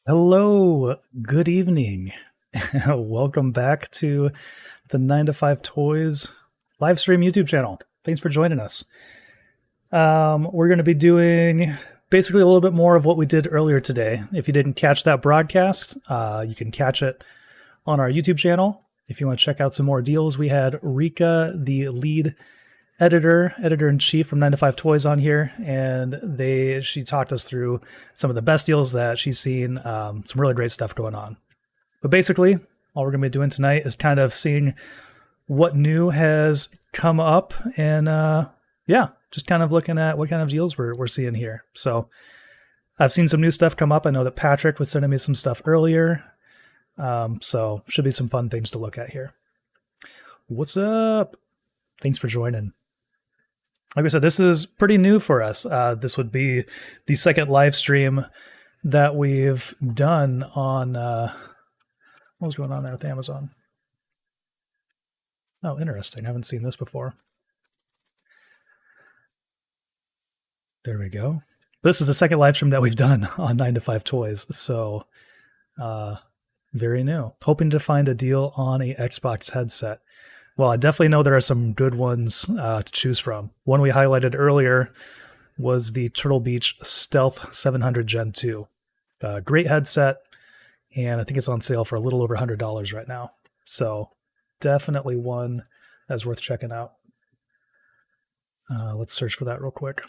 Hello, good evening. Welcome back to the 9 to 5 Toys live stream YouTube channel. Thanks for joining us. We're going to be doing basically a little bit more of what we did earlier today. If you didn't catch that broadcast, you can catch it on our YouTube channel. If you want to check out some more deals, we had Rika, the lead editor-in-chief from 9 to 5 Toys on here, and she talked us through some of the best deals that she's seen, some really great stuff going on. But basically, all we're going to be doing tonight is kind of seeing what new has come up and, just kind of looking at what kind of deals we're seeing here. So I've seen some new stuff come up. I know that Patrick was sending me some stuff earlier, so should be some fun things to look at here. What's up? Thanks for joining. Like I said, this is pretty new for us. This would be the second live stream that we've done on, what was going on there with Amazon? Oh, interesting. I haven't seen this before. There we go. This is the second live stream that we've done on 9 to 5 Toys. So, very new. Hoping to find a deal on a Xbox headset. Well, I definitely know there are some good ones to choose from. One we highlighted earlier was the Turtle Beach Stealth 700 Gen 2. Great headset, and I think it's on sale for a little over $100 right now. So definitely one that's worth checking out. Let's search for that real quick.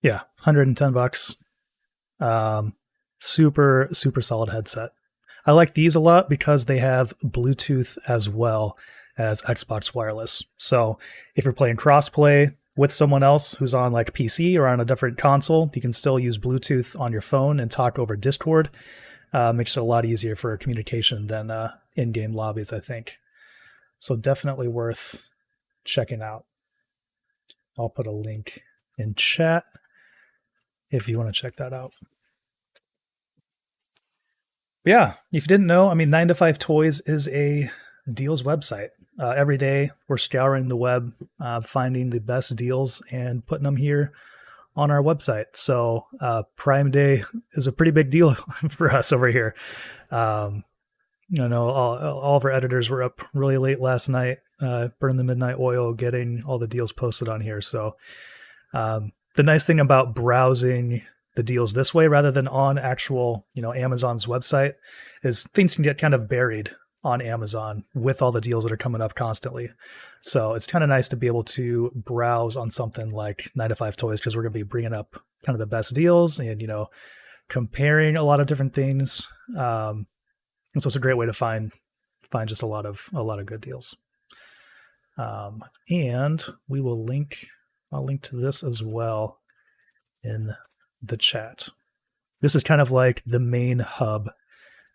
Yeah, $110. Super solid headset. I like these a lot because they have Bluetooth as well as Xbox Wireless. So if you're playing crossplay with someone else who's on like PC or on a different console, you can still use Bluetooth on your phone and talk over Discord. Makes it a lot easier for communication than in-game lobbies, I think. So definitely worth checking out. I'll put a link in chat if you want to check that out. Yeah, if you didn't know, 9 to 5 Toys is a deals website. Every day we're scouring the web, finding the best deals and putting them here on our website. So Prime Day is a pretty big deal for us over here. All of our editors were up really late last night, burned the midnight oil, getting all the deals posted on here. So the nice thing about browsing the deals this way rather than on actual, Amazon's website is things can get kind of buried on Amazon with all the deals that are coming up constantly. So it's kind of nice to be able to browse on something like 9 to 5 Toys because we're going to be bringing up kind of the best deals and, comparing a lot of different things. And so it's a great way to find just a lot of good deals. And we will I'll link to this as well in the chat. This is kind of like the main hub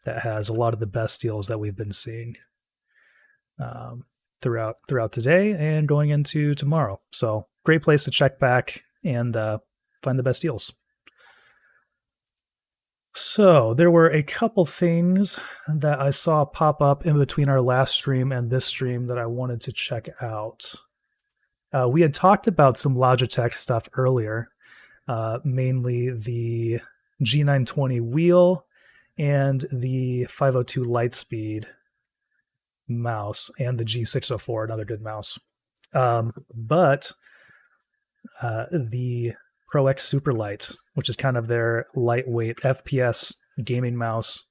that has a lot of the best deals that we've been seeing throughout today and going into tomorrow. So great place to check back and find the best deals. So there were a couple things that I saw pop up in between our last stream and this stream that I wanted to check out. We had talked about some Logitech stuff earlier, mainly the G920 wheel and the 502 Lightspeed mouse and the G604, another good mouse. But the Pro X Superlight, which is kind of their lightweight FPS gaming mouse,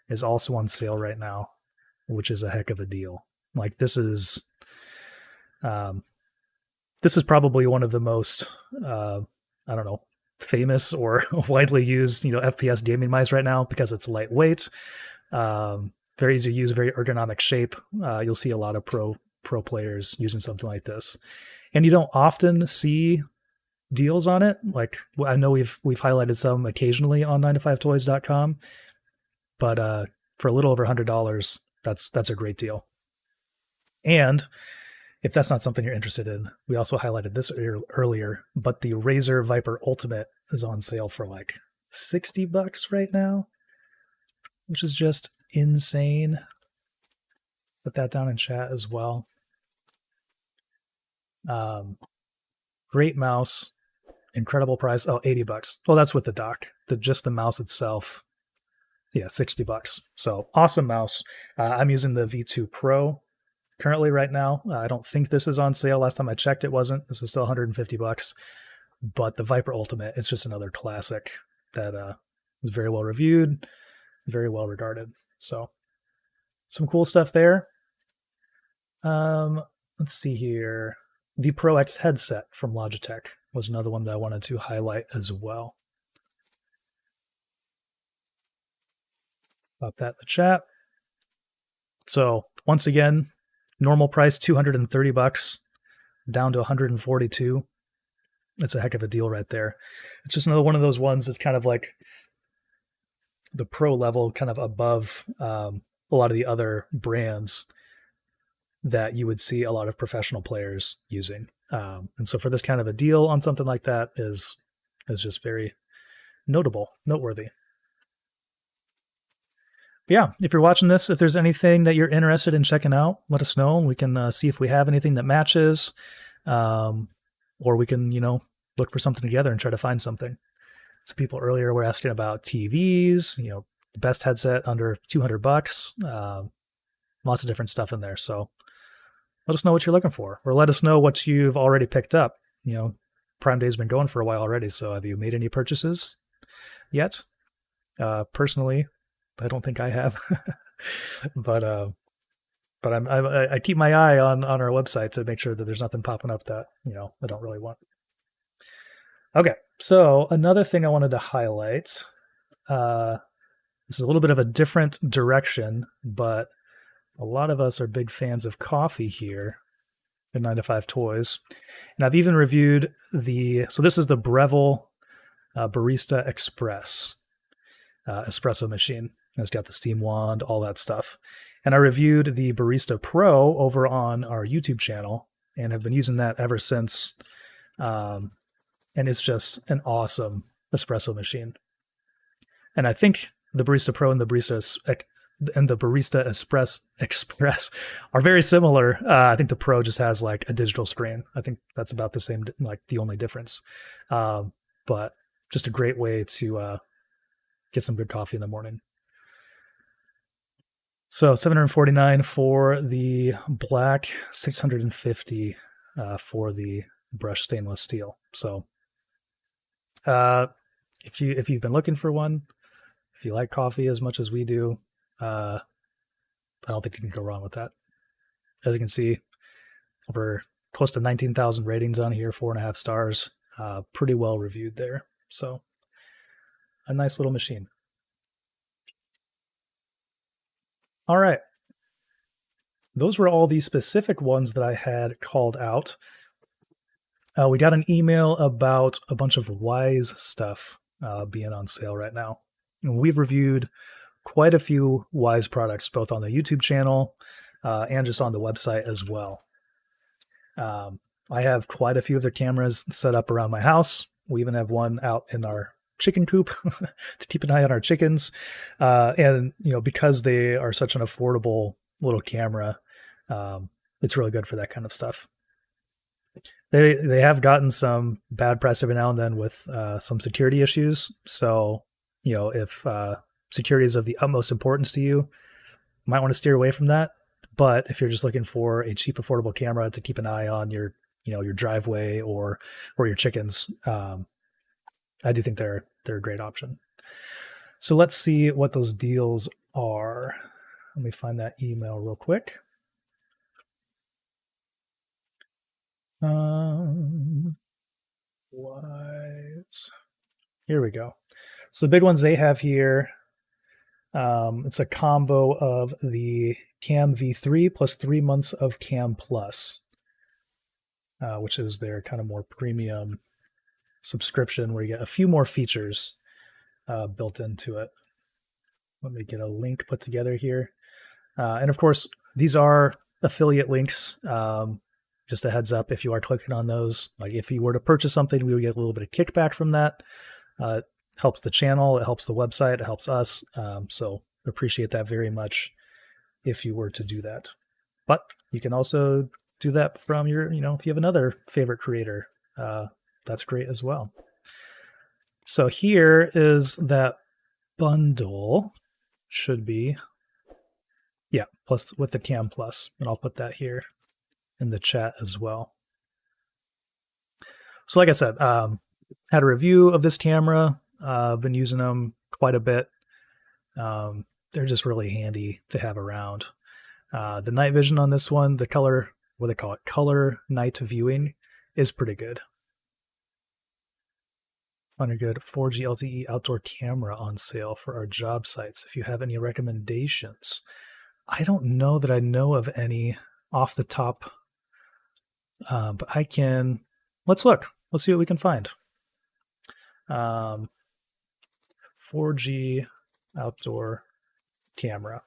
is also on sale right now, which is a heck of a deal. Like this is probably one of the most, famous or widely used, FPS gaming mice right now because it's lightweight, very easy to use, very ergonomic shape. You'll see a lot of pro players using something like this, and you don't often see deals on it. Like I know we've highlighted some occasionally on 9to5toys.com, but for a little over $100, that's a great deal. And if that's not something you're interested in, we also highlighted this earlier, but the Razer Viper Ultimate is on sale for like $60 right now, which is just insane. Put that down in chat as well. Great mouse. incredible price. Oh, $80. Well, that's with the dock. Just the mouse itself, yeah, $60. So awesome mouse. I'm using the V2 Pro currently right now. I don't think this is on sale. Last time I checked, it wasn't. This is still $150. But the Viper Ultimate, it's just another classic that is very well reviewed, very well regarded. So some cool stuff there. Let's see here. The Pro X headset from Logitech was another one that I wanted to highlight as well. About that in the chat. So once again, normal price $230, down to $142. That's a heck of a deal right there. It's just another one of those ones that's kind of like the pro level, kind of above a lot of the other brands that you would see a lot of professional players using. And so for this kind of a deal on something like that is just very noteworthy. But yeah, if you're watching this, if there's anything that you're interested in checking out, let us know. We can see if we have anything that matches, or we can, look for something together and try to find something. So people earlier were asking about TVs, the best headset under $200, lots of different stuff in there. So let us know what you're looking for, or let us know what you've already picked up. Prime Day's been going for a while already. So have you made any purchases yet? Personally, I don't think I have, but I keep my eye on our website to make sure that there's nothing popping up that, I don't really want. Okay. So another thing I wanted to highlight, this is a little bit of a different direction, but a lot of us are big fans of coffee here at 9 to 5 Toys. And I've even reviewed so this is the Breville Barista Express espresso machine. It's got the steam wand, all that stuff. And I reviewed the Barista Pro over on our YouTube channel and have been using that ever since. And it's just an awesome espresso machine. And I think the Barista Pro and the Barista Express are very similar. I think the Pro just has like a digital screen. I think that's about the same, like the only difference. But just a great way to get some good coffee in the morning. So $749 for the black, $650 for the brushed stainless steel. So if you've been looking for one, if you like coffee as much as we do, I don't think you can go wrong with that. As you can see, over close to 19,000 ratings on here, 4.5 stars, pretty well reviewed there. So a nice little machine. All right. Those were all the specific ones that I had called out. We got an email about a bunch of Wise stuff being on sale right now. And we've reviewed quite a few Wise products, both on the YouTube channel and just on the website as well. I have quite a few of their cameras set up around my house. We even have one out in our chicken coop to keep an eye on our chickens. And, because they are such an affordable little camera, it's really good for that kind of stuff. They have gotten some bad press every now and then with some security issues. So, if security is of the utmost importance to you, you might want to steer away from that. But if you're just looking for a cheap, affordable camera to keep an eye on your driveway or your chickens, I do think they're a great option. So let's see what those deals are. Let me find that email real quick. Wise. Here we go. So the big ones they have here, it's a combo of the Cam V3 plus 3 months of Cam Plus, which is their kind of more premium subscription where you get a few more features built into it. Let me get a link put together here. And of course, these are affiliate links. Just a heads up, if you are clicking on those, like if you were to purchase something, we would get a little bit of kickback from that. It helps the channel, it helps the website, it helps us. So appreciate that very much if you were to do that. But you can also do that from your, if you have another favorite creator, that's great as well. So here is that bundle. Should be, yeah, plus with the Cam Plus, and I'll put that here in the chat as well. So like I said, had a review of this camera. Been using them quite a bit. They're just really handy to have around. The night vision on this one, the color, what they call it, color night viewing, is pretty good. On a good 4G LTE outdoor camera on sale for our job sites. If you have any recommendations, I don't know that I know of any off the top, but I can. Let's look. Let's see what we can find. 4G outdoor camera.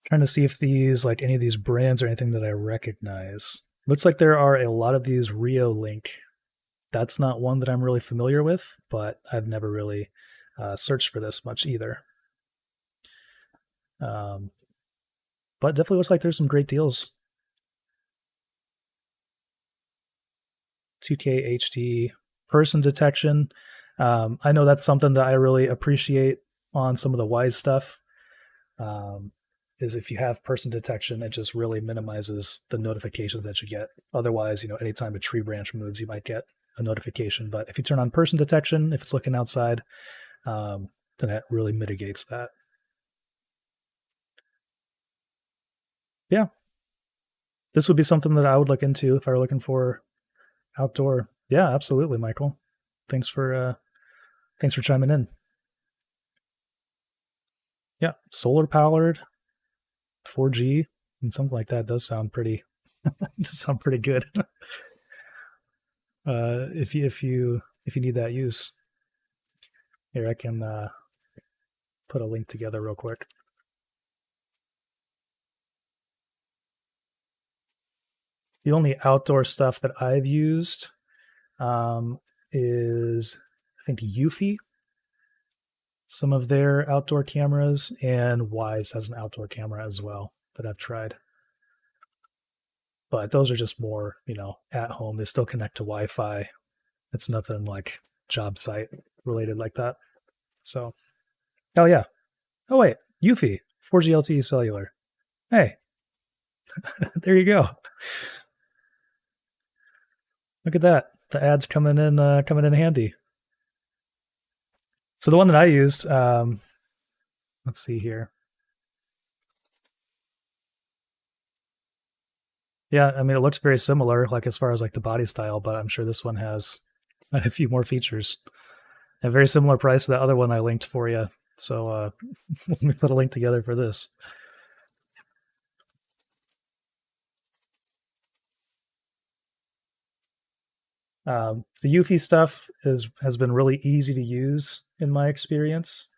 Trying to see if these, like any of these brands or anything that I recognize. Looks like there are a lot of these Rio Link. That's not one that I'm really familiar with, but I've never really searched for this much either. But definitely looks like there's some great deals. 2K HD person detection. I know that's something that I really appreciate on some of the Wise stuff. Is if you have person detection, it just really minimizes the notifications that you get. Otherwise, anytime a tree branch moves, you might get a notification. But if you turn on person detection, if it's looking outside, then it really mitigates that. Yeah. This would be something that I would look into if I were looking for outdoor. Yeah, absolutely, Michael. Thanks for chiming in. Yeah, solar powered, 4G, and something like that does sound pretty good. If you need that use, here I can put a link together real quick. The only outdoor stuff that I've used is, I think, Eufy, some of their outdoor cameras, and Wise has an outdoor camera as well that I've tried. But those are just more, at home. They still connect to Wi-Fi. It's nothing like job site related like that. So, oh yeah. Oh wait, Eufy, 4G LTE cellular. Hey, there you go. Look at that. The ads coming in handy. So the one that I used, let's see here. Yeah, I mean, it looks very similar, like as far as like the body style, but I'm sure this one has a few more features. A very similar price to the other one I linked for you. So let me put a link together for this. The Eufy stuff has been really easy to use in my experience.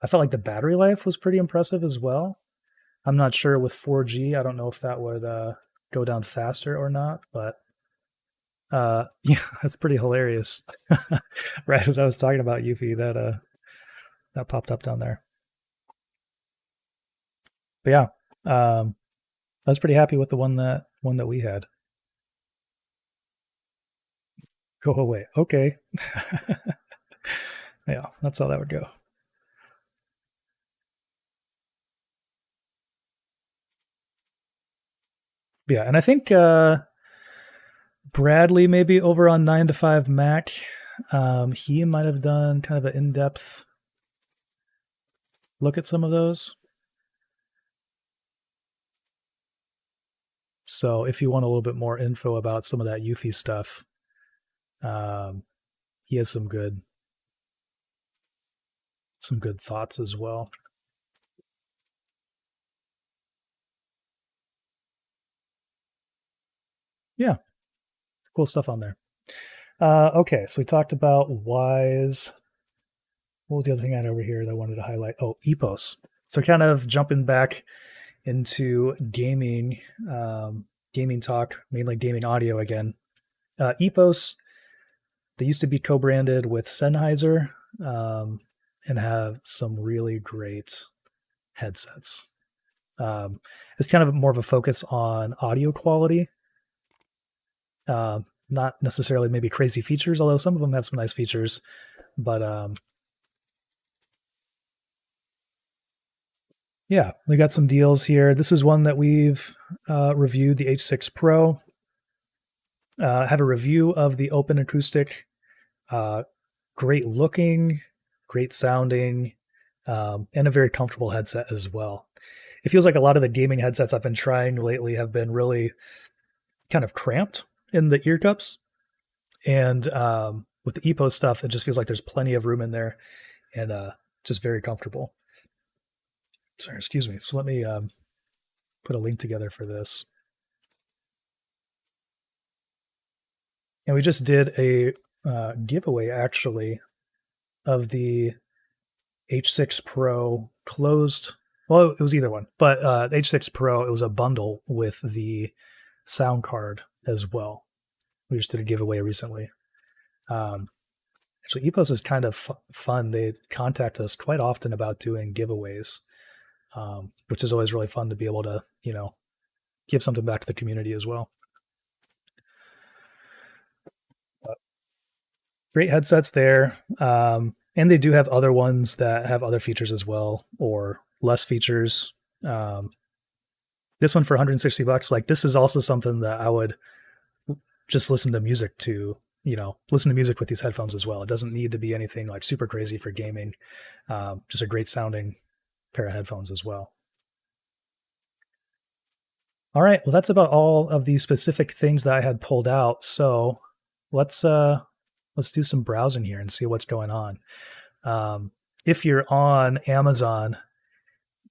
I felt like the battery life was pretty impressive as well. I'm not sure with 4G. I don't know if that would go down faster or not, but yeah, that's pretty hilarious. Right as I was talking about Eufy, that popped up down there. But yeah, I was pretty happy with the one that we had. Go away. Okay. Yeah, that's how that would go. Yeah, and I think Bradley, maybe over on 9 to 5 Mac, he might have done kind of an in-depth look at some of those. So if you want a little bit more info about some of that Eufy stuff, he has some good thoughts as well. Yeah, cool stuff on there. Okay, so we talked about Wise. What was the other thing I had over here that I wanted to highlight? Oh, EPOS. So kind of jumping back into gaming talk, mainly gaming audio again. EPOS, they used to be co-branded with Sennheiser and have some really great headsets. It's kind of more of a focus on audio quality, not necessarily maybe crazy features, although some of them have some nice features. But yeah, we got some deals here. This is one that we've reviewed, the H6 Pro. I have a review of the Open Acoustic. Great looking, great sounding, and a very comfortable headset as well. It feels like a lot of the gaming headsets I've been trying lately have been really kind of cramped in the ear cups. And with the EPOS stuff, it just feels like there's plenty of room in there and just very comfortable. Sorry, excuse me. So let me put a link together for this. And we just did a giveaway, actually, of the H6 Pro closed. Well, it was either one, but H6 Pro, it was a bundle with the sound card as well. We just did a giveaway recently. Actually, EPOS is kind of fun. They contact us quite often about doing giveaways, which is always really fun to be able to, give something back to the community as well. Great headsets there. And they do have other ones that have other features as well, or less features. This one for $160, like this is also something that I would just listen to music to, listen to music with these headphones as well. It doesn't need to be anything like super crazy for gaming. Just a great sounding pair of headphones as well. All right, well, that's about all of the specific things that I had pulled out. So let's do some browsing here and see what's going on. If you're on Amazon,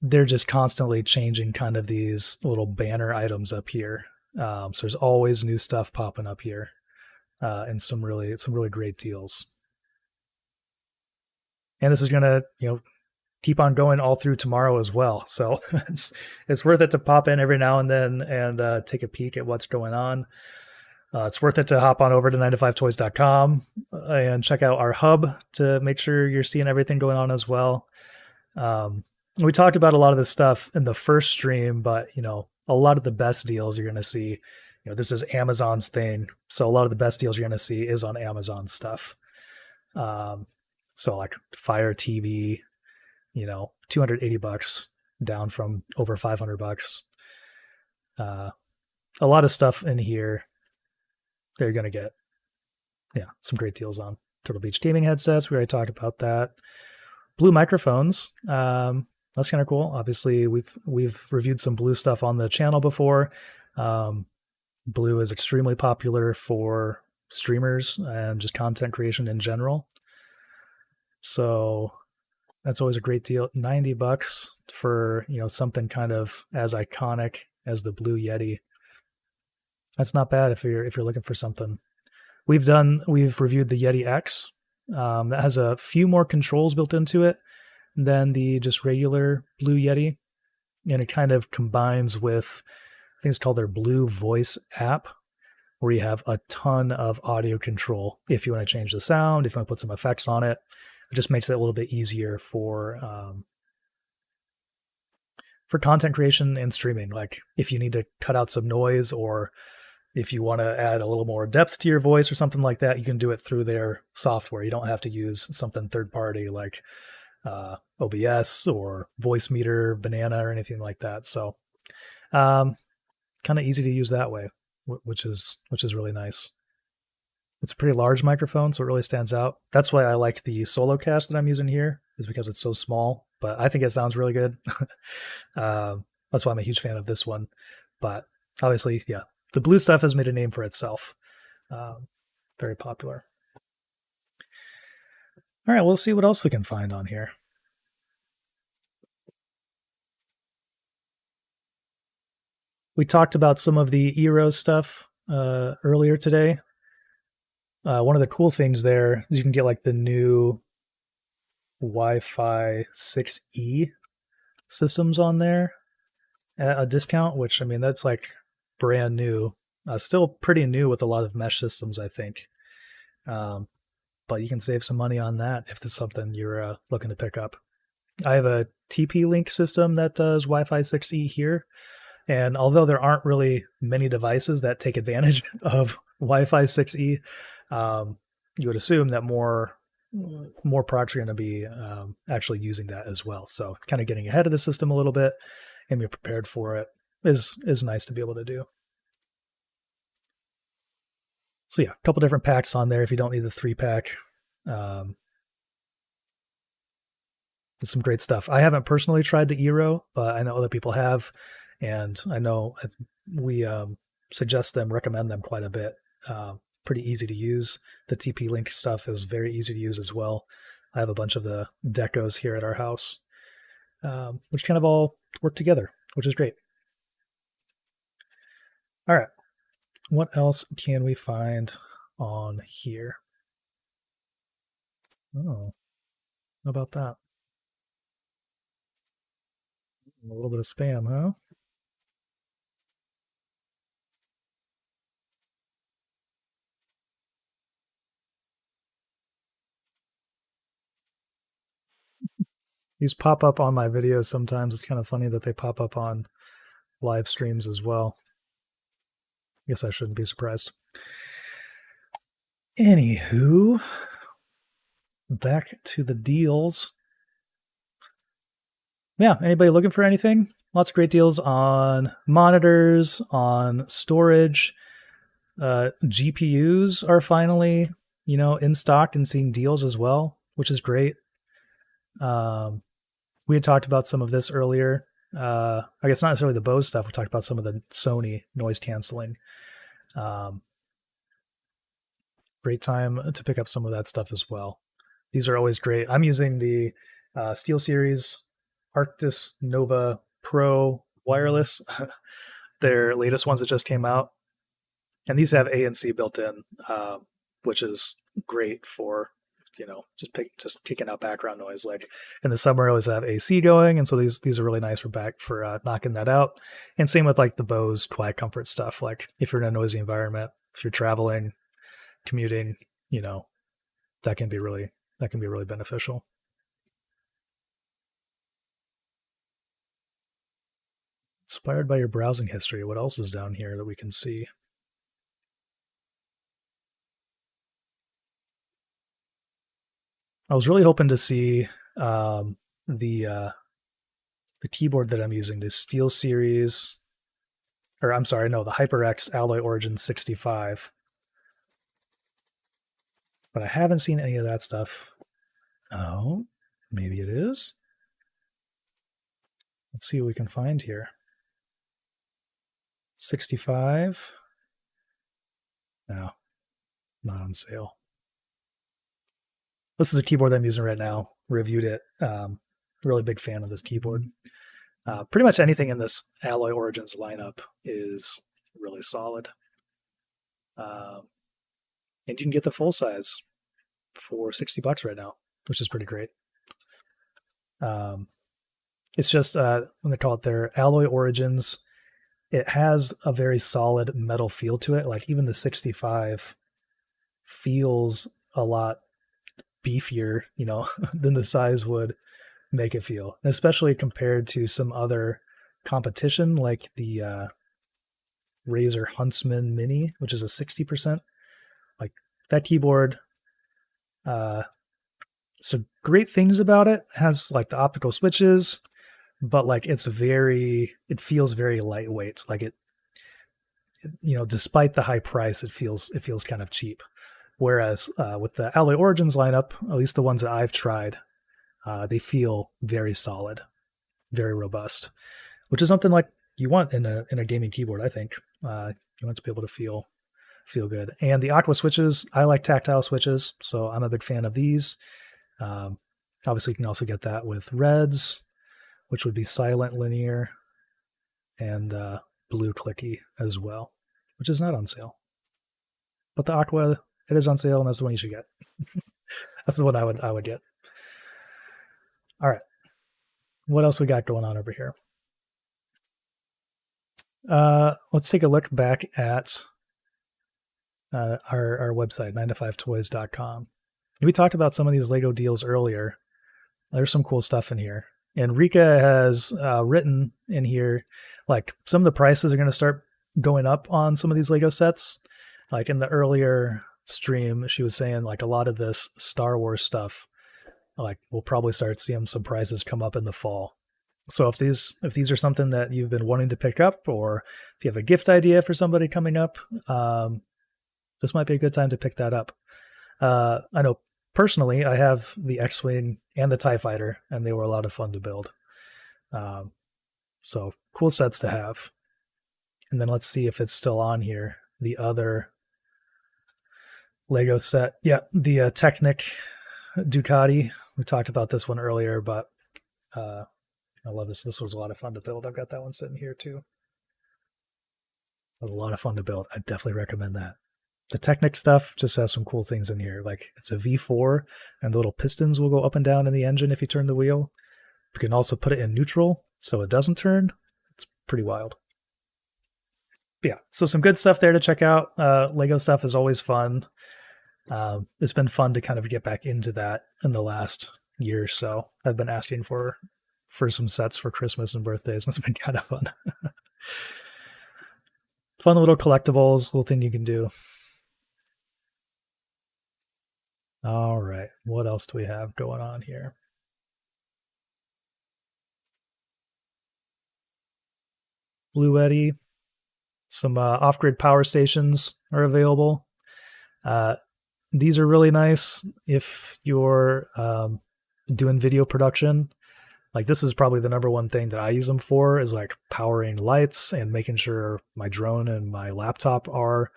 they're just constantly changing kind of these little banner items up here. So there's always new stuff popping up here, and some really great deals. And this is gonna, keep on going all through tomorrow as well. So it's worth it to pop in every now and then and take a peek at what's going on. It's worth it to hop on over to 9to5toys.com and check out our hub to make sure you're seeing everything going on as well. We talked about a lot of this stuff in the first stream, but a lot of the best deals you're going to see, this is Amazon's thing. So a lot of the best deals you're going to see is on Amazon stuff. So like Fire TV, $280 down from over $500. A lot of stuff in here that you're going to get, some great deals on. Turtle Beach gaming headsets, we already talked about that. Blue microphones, that's kind of cool. Obviously, we've reviewed some Blue stuff on the channel before. Blue is extremely popular for streamers and just content creation in general. So that's always a great deal. $90 for something kind of as iconic as the Blue Yeti. That's not bad if you're looking for something. We've reviewed the Yeti X. That has a few more controls built into it than the just regular Blue Yeti. And it kind of combines with, I think it's called their Blue Voice app, where you have a ton of audio control. If you want to change the sound, if you want to put some effects on it, it just makes it a little bit easier for content creation and streaming. Like if you need to cut out some noise, or if you want to add a little more depth to your voice or something like that, you can do it through their software. You don't have to use something third party like OBS or Voice Meter, Banana, or anything like that. So kind of easy to use that way, which is really nice. It's a pretty large microphone, so it really stands out. That's why I like the Solo Cast that I'm using here, is because it's so small, but I think it sounds really good. That's why I'm a huge fan of this one. But obviously, the Blue stuff has made a name for itself. Very popular. All right, we'll see what else we can find on here. We talked about some of the Eero stuff earlier today. One of the cool things there is you can get like the new Wi-Fi 6E systems on there at a discount, which, I mean, that's like brand new. Still pretty new with a lot of mesh systems, I think. But you can save some money on that if there's something you're looking to pick up. I have a TP-Link system that does Wi-Fi 6E here. And although there aren't really many devices that take advantage of Wi-Fi 6E, you would assume that more products are going to be actually using that as well. So kind of getting ahead of the system a little bit and be prepared for it is nice to be able to do. So yeah, a couple different packs on there if you don't need the 3-pack. Some great stuff. I haven't personally tried the Eero, but I know other people have, and I know we recommend them quite a bit. Pretty easy to use. The TP-Link stuff is very easy to use as well. I have a bunch of the decos here at our house, which kind of all work together, which is great. All right. What else can we find on here? Oh, how about that? A little bit of spam, huh? These pop up on my videos sometimes. It's kind of funny that they pop up on live streams as well. I guess I shouldn't be surprised. Anywho, back to the deals. Yeah, anybody looking for anything? Lots of great deals on monitors, on storage. GPUs are finally, in stock and seeing deals as well, which is great. We had talked about some of this earlier. I guess not necessarily the Bose stuff. We talked about some of the Sony noise canceling. Great time to pick up some of that stuff as well. These are always great. I'm using the Steelseries Arctis Nova Pro wireless, their latest ones that just came out. And these have ANC built in, which is great for, just kicking out background noise. Like in the summer, I always have AC going, and so these are really nice for knocking that out. And same with like the Bose Quiet Comfort stuff. Like if you're in a noisy environment, if you're traveling, commuting, that can be really beneficial. Inspired by your browsing history, what else is down here that we can see? I was really hoping to see the keyboard that I'm using, the Steelseries, or I'm sorry, no, the HyperX Alloy Origin 65. But I haven't seen any of that stuff. Oh, maybe it is. Let's see what we can find here. 65. No, not on sale. This is a keyboard that I'm using right now. Reviewed it. Really big fan of this keyboard. Pretty much anything in this Alloy Origins lineup is really solid. And you can get the full size for $60 right now, which is pretty great. It's just when they call it their Alloy Origins, it has a very solid metal feel to it. Like even the 65 feels a lot beefier, than the size would make it feel, especially compared to some other competition like the Razer Huntsman Mini, which is a 60%. Like that keyboard, so great things about it. Has like the optical switches, but like it feels very lightweight. Like it, despite the high price, it feels kind of cheap. Whereas with the Alloy Origins lineup, at least the ones that I've tried, they feel very solid, very robust, which is something like you want in a gaming keyboard. I think you want to be able to feel good. And the Aqua switches, I like tactile switches, so I'm a big fan of these. Obviously, you can also get that with Reds, which would be silent linear, and blue clicky as well, which is not on sale. But the Aqua, it is on sale, and that's the one you should get. That's the one I would get. All right. What else we got going on over here? Let's take a look back at our website, 9to5toys.com. We talked about some of these Lego deals earlier. There's some cool stuff in here. And Rika has written in here, like, some of the prices are going to start going up on some of these Lego sets. Like in the earlier stream, she was saying like a lot of this Star Wars stuff, like we'll probably start seeing some prices come up in the fall. So if these are something that you've been wanting to pick up, or if you have a gift idea for somebody coming up, this might be a good time to pick that up. I know personally, I have the X-Wing and the TIE Fighter, and they were a lot of fun to build. So cool sets to have. And then let's see if it's still on here. The other Lego set. Yeah, the Technic Ducati. We talked about this one earlier, but I love this. This was a lot of fun to build. I've got that one sitting here too. It was a lot of fun to build. I definitely recommend that. The Technic stuff just has some cool things in here. Like it's a V4 and the little pistons will go up and down in the engine if you turn the wheel. You can also put it in neutral so it doesn't turn. It's pretty wild. But yeah, so some good stuff there to check out. Lego stuff is always fun. It's been fun to kind of get back into that in the last year or so. I've been asking for some sets for Christmas and birthdays, and it's been kind of fun. Fun little collectibles, little thing you can do. All right, what else do we have going on here? Bluetti, some off-grid power stations are available. These are really nice if you're doing video production. Like this is probably the number one thing that I use them for, is like powering lights and making sure my drone and my laptop are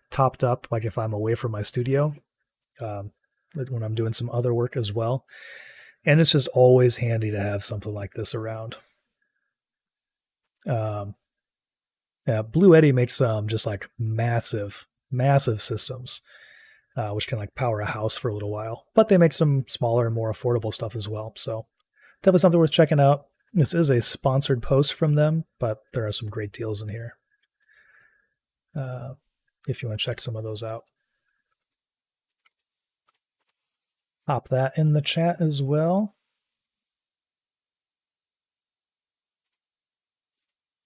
topped up, like if I'm away from my studio. When I'm doing some other work as well. And it's just always handy to have something like this around. Yeah, Bluetti makes just like massive systems, which can like power a house for a little while. But they make some smaller and more affordable stuff as well. So definitely something worth checking out. This is a sponsored post from them, but there are some great deals in here if you want to check some of those out. Pop that in the chat as well.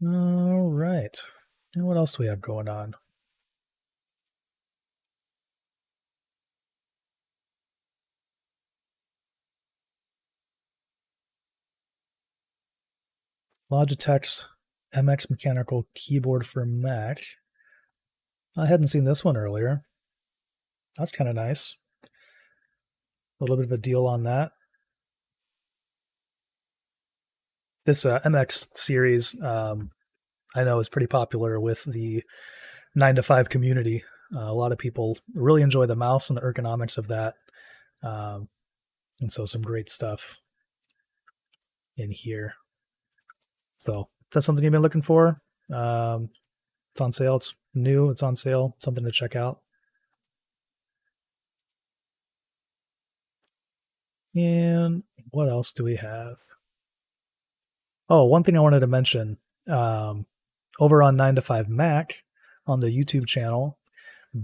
All right. And what else do we have going on? Logitech's MX mechanical keyboard for Mac. I hadn't seen this one earlier. That's kind of nice. A little bit of a deal on that. This MX series, I know, is pretty popular with the 9-to-5 community. A lot of people really enjoy the mouse and the ergonomics of that. And so some great stuff in here. So if that's something you've been looking for, it's on sale. It's new. It's on sale. Something to check out. And what else do we have? Oh, one thing I wanted to mention. Over on 9to5 Mac on the YouTube channel,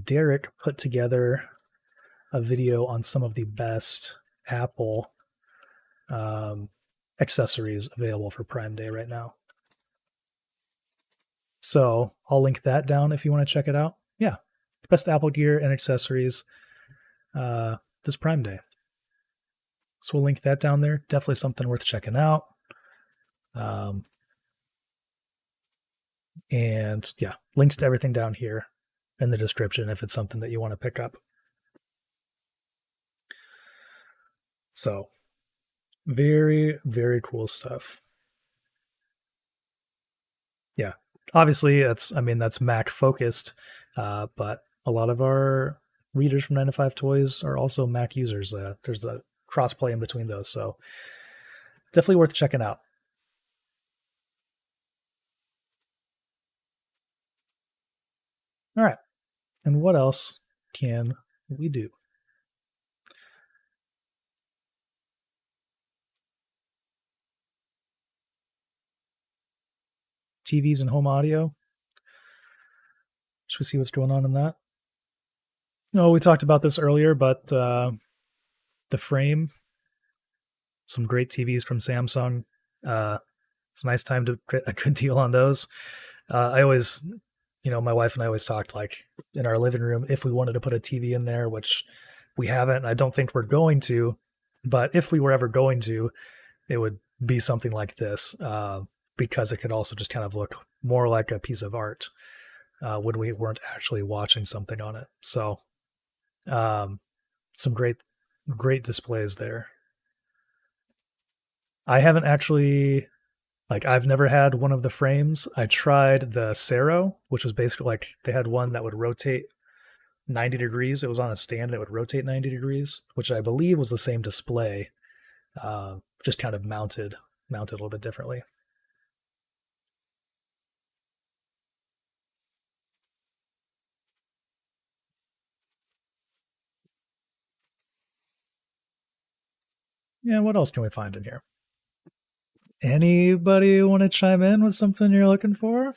Derek put together a video on some of the best Apple accessories available for Prime Day right now. So I'll link that down if you want to check it out. Yeah, best Apple gear and accessories this Prime Day. So we'll link that down there. Definitely something worth checking out. And yeah, links to everything down here in the description if it's something that you want to pick up. So very, very cool stuff. Yeah, obviously that's Mac focused, but a lot of our readers from 9to5 Toys are also Mac users. There's a crossplay in between those, so definitely worth checking out. All right, and what else can we do? TVs and home audio. Should we see what's going on in that? No, we talked about this earlier, but the Frame, some great TVs from Samsung. It's a nice time to get a good deal on those. I always, my wife and I always talked like in our living room if we wanted to put a TV in there, which we haven't. I don't think we're going to, but if we were ever going to, it would be something like this because it could also just kind of look more like a piece of art when we weren't actually watching something on it. So, some great displays there. I haven't actually I've never had one of the frames. I tried the Cero, which was basically like they had one that would rotate 90 degrees. It was on a stand and it would rotate 90 degrees, which I believe was the same display, just kind of mounted a little bit differently. Yeah, what else can we find in here? Anybody want to chime in with something you're looking for?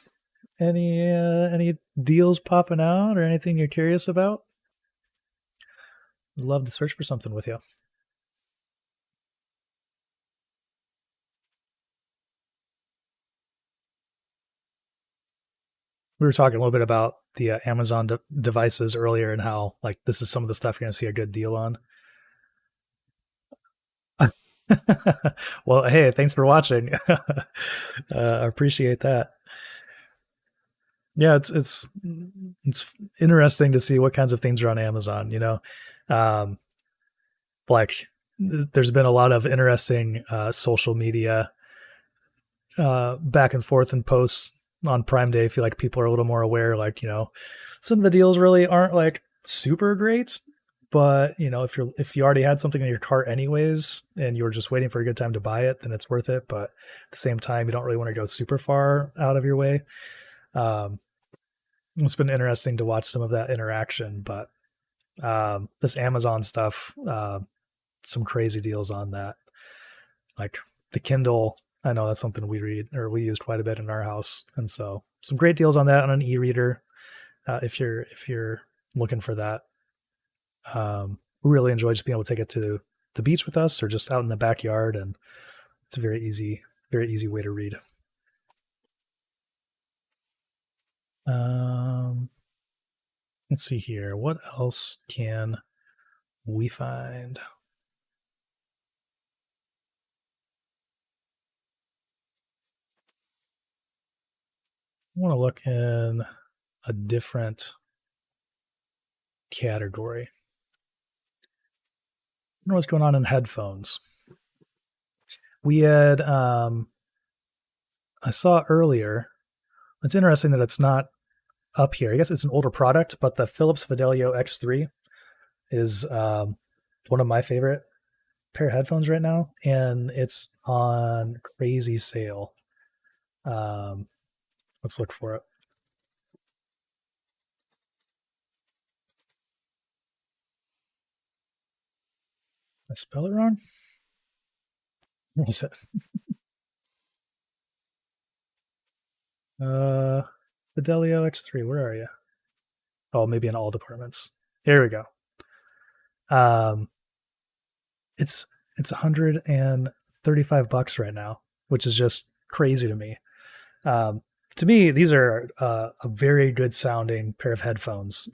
Any deals popping out or anything you're curious about? I'd love to search for something with you. We were talking a little bit about the Amazon devices earlier and how like this is some of the stuff you're going to see a good deal on. Well, hey, thanks for watching. I appreciate that. Yeah, it's interesting to see what kinds of things are on Amazon. Um, like there's been a lot of interesting social media back and forth and posts on Prime Day. I feel like people are a little more aware. Like some of the deals really aren't like super great, but if you already had something in your cart anyways and you were just waiting for a good time to buy it, then it's worth it. But at the same time, you don't really want to go super far out of your way. It's been interesting to watch some of that interaction, but this Amazon stuff, some crazy deals on that. Like the Kindle, I know that's something we read or we used quite a bit in our house, and so some great deals on that on an e-reader if you're looking for that. We really enjoy just being able to take it to the beach with us or just out in the backyard, and it's a very easy way to read. Let's see here. What else can we find? I want to look in a different category. I don't know what's going on in headphones. We had, I saw earlier, it's interesting that it's not up here. I guess it's an older product, but the Philips Fidelio X3 is one of my favorite pair of headphones right now, and it's on crazy sale. Let's look for it. Did I spell it wrong? What was it? Fidelio X3, where are you? Oh, maybe in all departments. Here we go. It's $135 right now, which is just crazy to me. To me, these are a very good sounding pair of headphones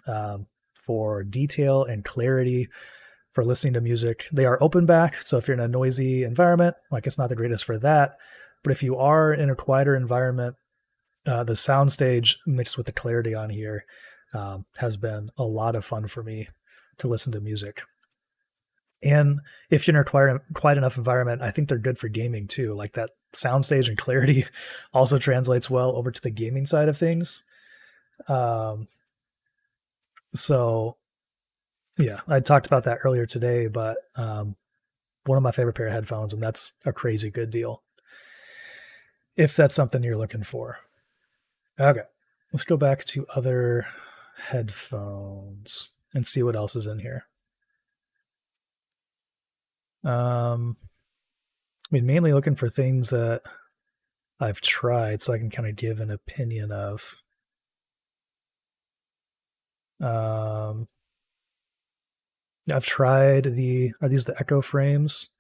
for detail and clarity for listening to music. They are open back, so if you're in a noisy environment, like it's not the greatest for that. But if you are in a quieter environment, the soundstage mixed with the clarity on here has been a lot of fun for me to listen to music. And if you're in a quiet enough environment, I think they're good for gaming too. Like that soundstage and clarity also translates well over to the gaming side of things. So yeah, I talked about that earlier today, but one of my favorite pair of headphones, and that's a crazy good deal. If that's something you're looking for. Okay, let's go back to other headphones and see what else is in here. I mean, mainly looking for things that I've tried so I can kind of give an opinion of. I've tried are these the Echo frames?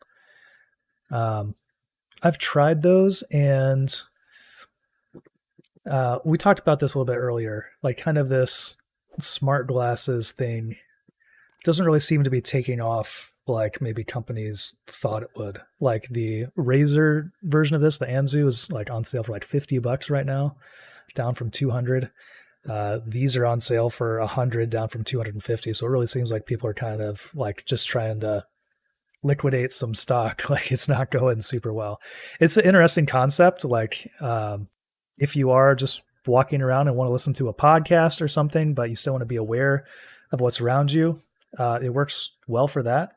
I've tried those, and we talked about this a little bit earlier. Like, kind of this smart glasses thing doesn't really seem to be taking off like maybe companies thought it would. Like the Razer version of this, the Anzu, is like on sale for like $50 right now, down from 200. These are on sale for 100, down from 250. So it really seems like people are kind of like just trying to liquidate some stock. Like, it's not going super well. It's an interesting concept. Like, if you are just walking around and want to listen to a podcast or something, but you still want to be aware of what's around you, it works well for that.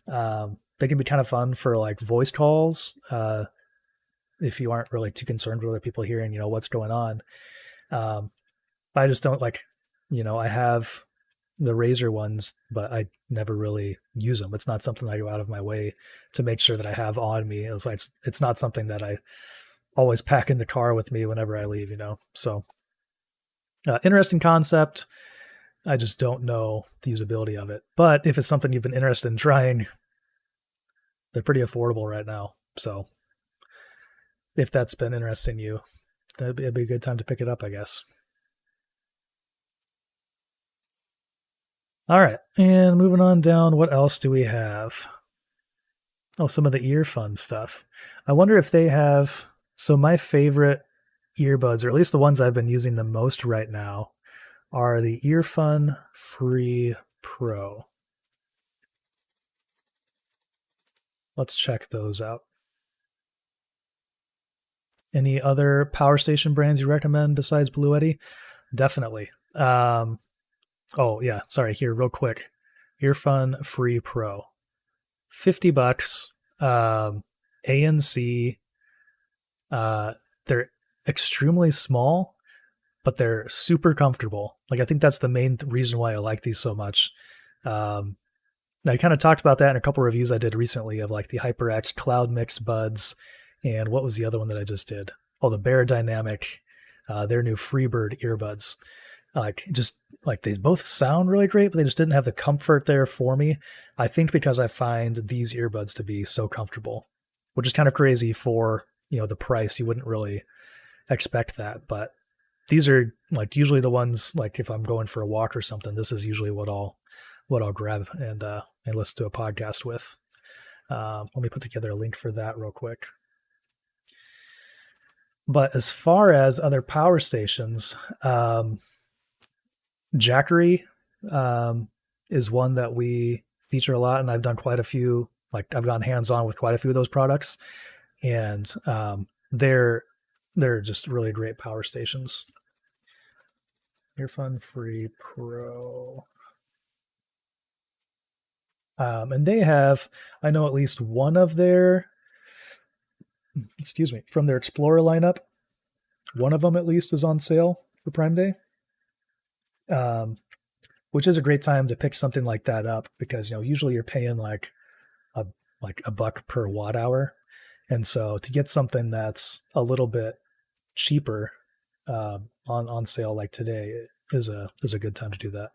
They can be kind of fun for like voice calls, if you aren't really too concerned with other people hearing, what's going on. I just don't like, I have the Razer ones, but I never really use them. It's not something I go out of my way to make sure that I have on me. It's like, it's not something that I always pack in the car with me whenever I leave, So, interesting concept. I just don't know the usability of it. But if it's something you've been interested in trying, they're pretty affordable right now. So if that's been interesting to you, it'd be a good time to pick it up, I guess. All right. And moving on down, what else do we have? Oh, some of the ear fun stuff. I wonder if they have... So my favorite earbuds, or at least the ones I've been using the most right now, are the Earfun Free Pro. Let's check those out. Any other power station brands you recommend besides Blue Eddy? Definitely. Oh yeah, sorry, here real quick. Earfun Free Pro. $50. ANC. They're extremely small, but they're super comfortable. Like, I think that's the main reason why I like these so much. I kind of talked about that in a couple reviews I did recently of like the HyperX Cloud Mix buds, and what was the other one that I just did? Oh, the Bear Dynamic, their new Freebird earbuds. Like they both sound really great, but they just didn't have the comfort there for me. I think because I find these earbuds to be so comfortable, which is kind of crazy for, the price. You wouldn't really expect that, but these are like usually the ones, like if I'm going for a walk or something, this is usually what I'll grab and listen to a podcast with. Let me put together a link for that real quick. But as far as other power stations, Jackery is one that we feature a lot, and I've done quite a few. Like, I've gotten hands-on with quite a few of those products, and they're just really great power stations. Earfun Free Pro. And they have, I know at least one of their, from their Explorer lineup, one of them at least is on sale for Prime Day. Which is a great time to pick something like that up because, usually you're paying like a buck per watt hour. And so to get something that's a little bit cheaper on sale like today is a good time to do that.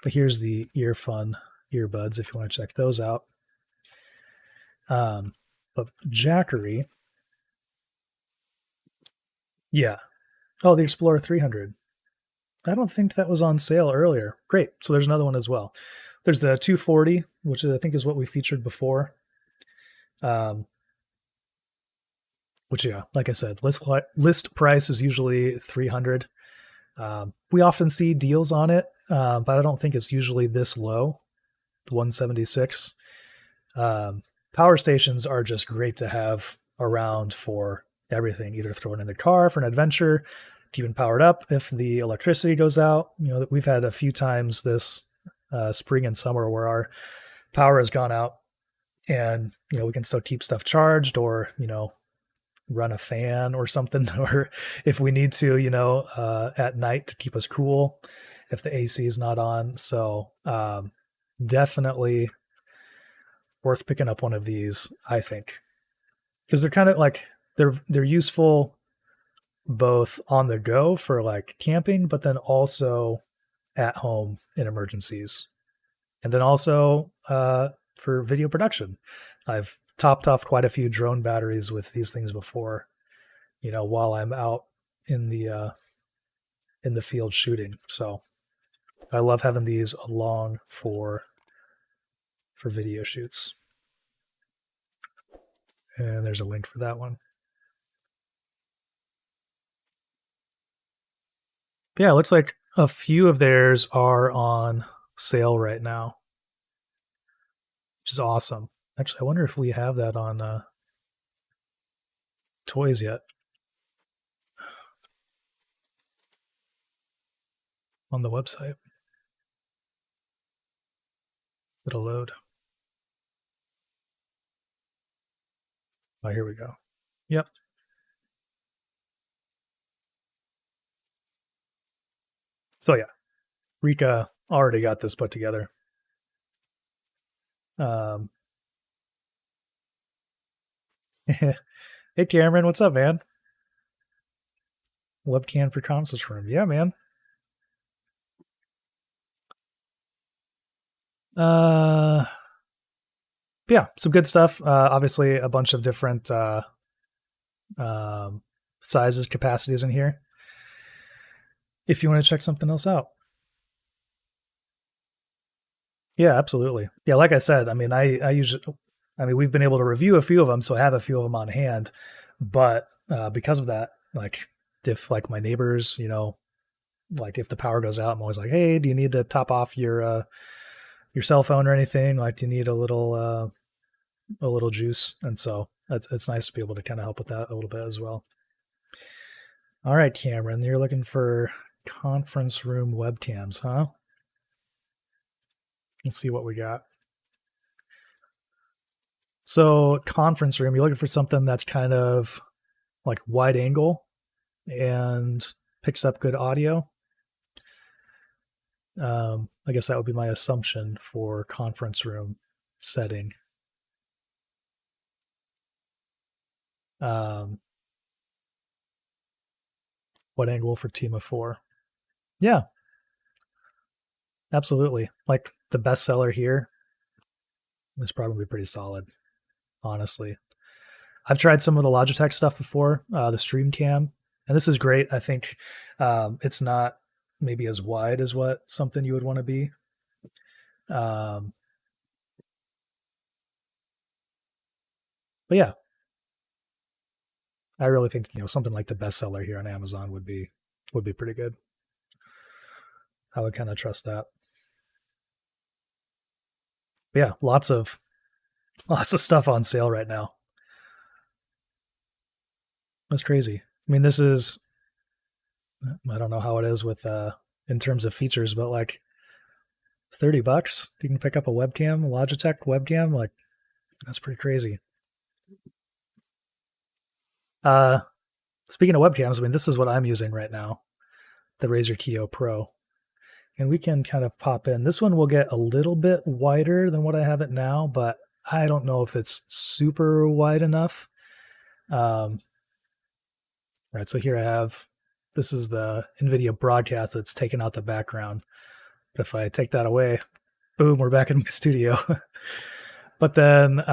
But here's the Earfun earbuds if you want to check those out. Of Jackery. Yeah. Oh, the Explorer 300. I don't think that was on sale earlier. Great. So there's another one as well. There's the 240, which I think is what we featured before. Which, yeah, like I said, list price is usually $300. We often see deals on it, but I don't think it's usually this low, $176. Power stations are just great to have around for everything, either thrown in the car for an adventure, keeping powered up if the electricity goes out. We've had a few times this spring and summer where our power has gone out, and we can still keep stuff charged, or run a fan or something, or if we need to, at night to keep us cool if the AC is not on. So definitely worth picking up one of these, I think, because they're kind of like they're useful both on the go for like camping, but then also at home in emergencies, and then also for video production. I've topped off quite a few drone batteries with these things before, while I'm out in the field shooting. So I love having these along for video shoots. And there's a link for that one. Yeah, it looks like a few of theirs are on sale right now, which is awesome. Actually, I wonder if we have that on toys yet. On the website. It'll load. Oh, here we go. Yep. So yeah, Rika already got this put together. Hey Cameron, what's up, man? Webcam for conference room. Yeah, man. Yeah, some good stuff. Obviously, a bunch of different sizes, capacities in here. If you want to check something else out. Yeah, absolutely. Yeah, like I said, I mean, I usually, we've been able to review a few of them, so I have a few of them on hand. But because of that, like, if like my neighbors, like if the power goes out, I'm always like, hey, do you need to top off your cell phone or anything? Like, do you need a little juice? And so it's nice to be able to kind of help with that a little bit as well. All right, Cameron, you're looking for conference room webcams, huh? Let's see what we got. So conference room, you're looking for something that's kind of like wide angle and picks up good audio. I guess that would be my assumption for conference room setting. What angle for team of 4? Yeah, absolutely. Like the bestseller here is probably pretty solid, honestly. I've tried some of the Logitech stuff before, the Stream Cam, and this is great. I think it's not maybe as wide as what something you would want to be. But yeah, I really think something like the bestseller here on Amazon would be pretty good. I would kind of trust that. But yeah, lots of stuff on sale right now. That's crazy. I mean, this is, I don't know how it is with in terms of features, but like $30, you can pick up a webcam, a Logitech webcam. Like, that's pretty crazy. Speaking of webcams, I mean, this is what I'm using right now, the Razer Kiyo Pro. And we can kind of pop in. This one will get a little bit wider than what I have it now, but I don't know if it's super wide enough. Right, so here I have, this is the NVIDIA broadcast that's taken out the background. But if I take that away, boom, we're back in my studio. But then if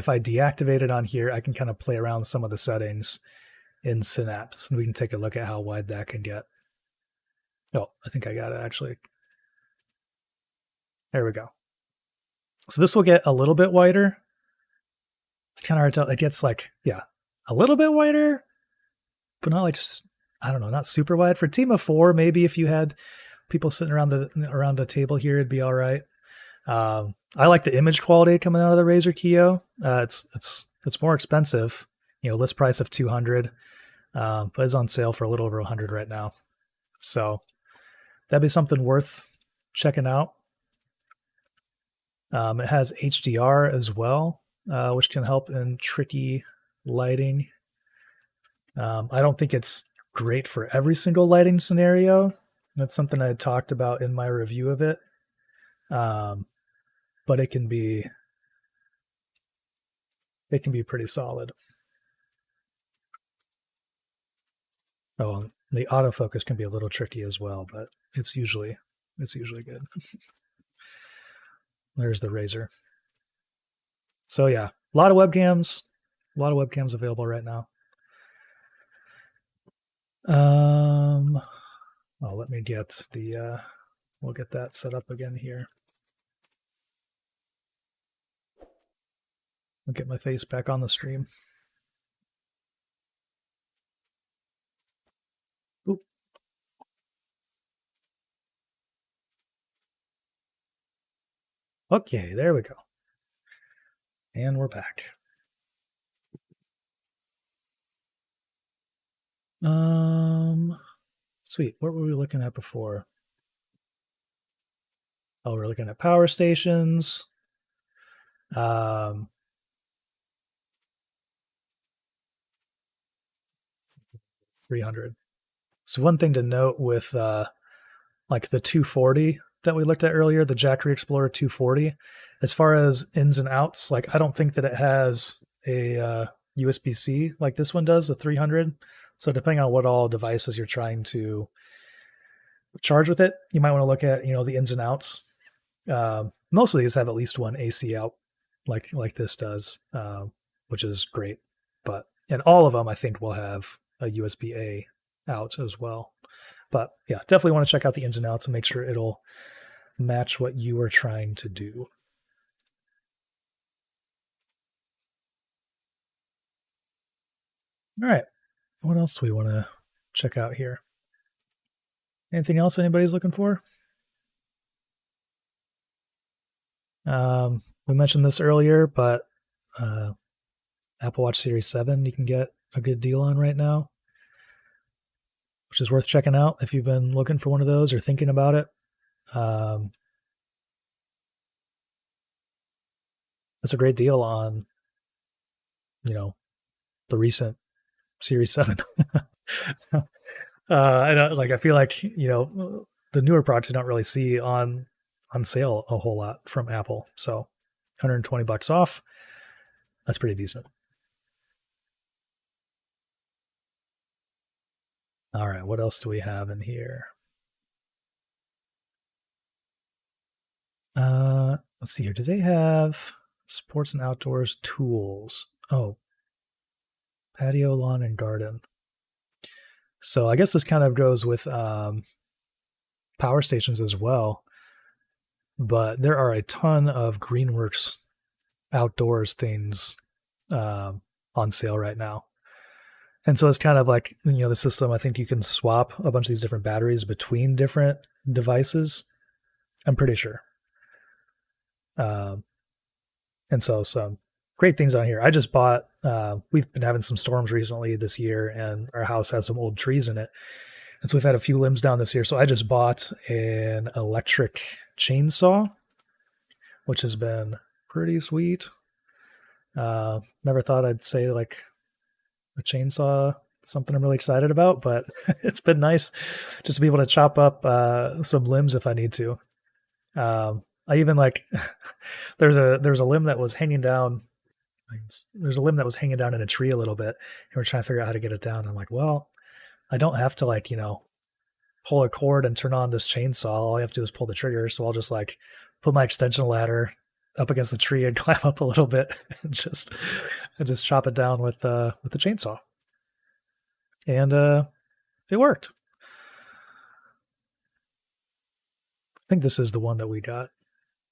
I deactivate it on here, I can kind of play around with some of the settings in Synapse, and we can take a look at how wide that can get. Oh, I think I got it actually. There we go. So this will get a little bit wider. It's kind of hard to tell. It gets like, yeah, a little bit wider, but not like, I don't know, not super wide. For team of 4, maybe if you had people sitting around the table here, it'd be all right. I like the image quality coming out of the Razer Kiyo. It's more expensive, list price of $200, but it's on sale for a little over $100 right now. So that'd be something worth checking out. It has HDR as well, which can help in tricky lighting. I don't think it's great for every single lighting scenario. That's something I had talked about in my review of it. But it can be pretty solid. Oh, the autofocus can be a little tricky as well, but it's usually good. There's the Razer. So yeah, a lot of webcams available right now. Well, let me get the, we'll get that set up again here. I'll get my face back on the stream. Oop. Okay, there we go. And we're back. Sweet. What were we looking at before? Oh, we're looking at power stations. 300. So one thing to note with like the 240 that we looked at earlier, the Jackery Explorer 240, as far as ins and outs, like I don't think that it has a USB-C like this one does, the 300. So depending on what all devices you're trying to charge with it, you might want to look at, you know, the ins and outs. Most of these have at least one AC out like this does, which is great. But and all of them I think will have a USB-A out as well. But yeah, definitely want to check out the ins and outs and make sure it'll match what you are trying to do. All right. What else do we want to check out here? Anything else anybody's looking for? We mentioned this earlier, but Apple Watch Series 7 you can get a good deal on right now, which is worth checking out if you've been looking for one of those or thinking about it. That's a great deal on, you know, the recent Series 7. I feel like, you know, the newer products you don't really see on sale a whole lot from Apple. So $120 off. That's pretty decent. All right, what else do we have in here? Let's see here. Do they have sports and outdoors tools? Oh, patio, lawn, and garden. So I guess this kind of goes with power stations as well. But there are a ton of Greenworks outdoors things on sale right now. And so it's kind of like, you know, the system, I think you can swap a bunch of these different batteries between different devices. I'm pretty sure. And so some great things on here. I just bought, we've been having some storms recently this year and our house has some old trees in it. And so we've had a few limbs down this year. So I just bought an electric chainsaw, which has been pretty sweet. Never thought I'd say like a chainsaw, something I'm really excited about, but it's been nice just to be able to chop up some limbs if I need to. I even like there's a limb that was hanging down. There's a limb that was hanging down in a tree a little bit, and we're trying to figure out how to get it down. I'm like, well, I don't have to like, you know, pull a cord and turn on this chainsaw. All I have to do is pull the trigger. So I'll just like put my extension ladder up against the tree and climb up a little bit and just chop it down with the chainsaw. And it worked. I think this is the one that we got,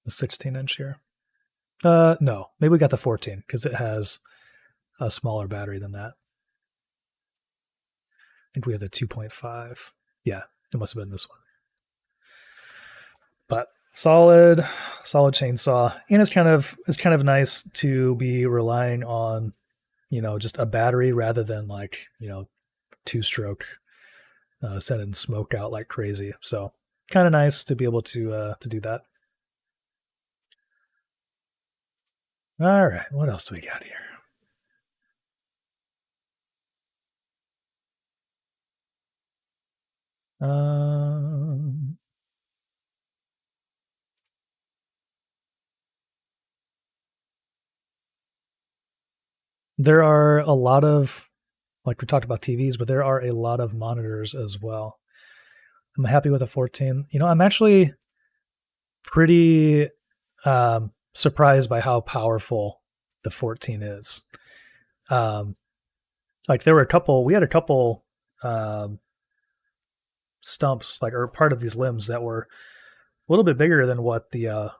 the 16-inch here. No, maybe we got the 14 because it has a smaller battery than that. I think we have the 2.5. Yeah, it must have been this one. But solid chainsaw, and it's kind of nice to be relying on, you know, just a battery rather than like, you know, two-stroke sending smoke out like crazy. So kind of nice to be able to do that. All right, what else do we got here? There are a lot of, like we talked about TVs, but there are a lot of monitors as well. I'm happy with a 14. You know, I'm actually pretty surprised by how powerful the 14 is. Like there were we had a couple stumps, like, or part of these limbs that were a little bit bigger than what the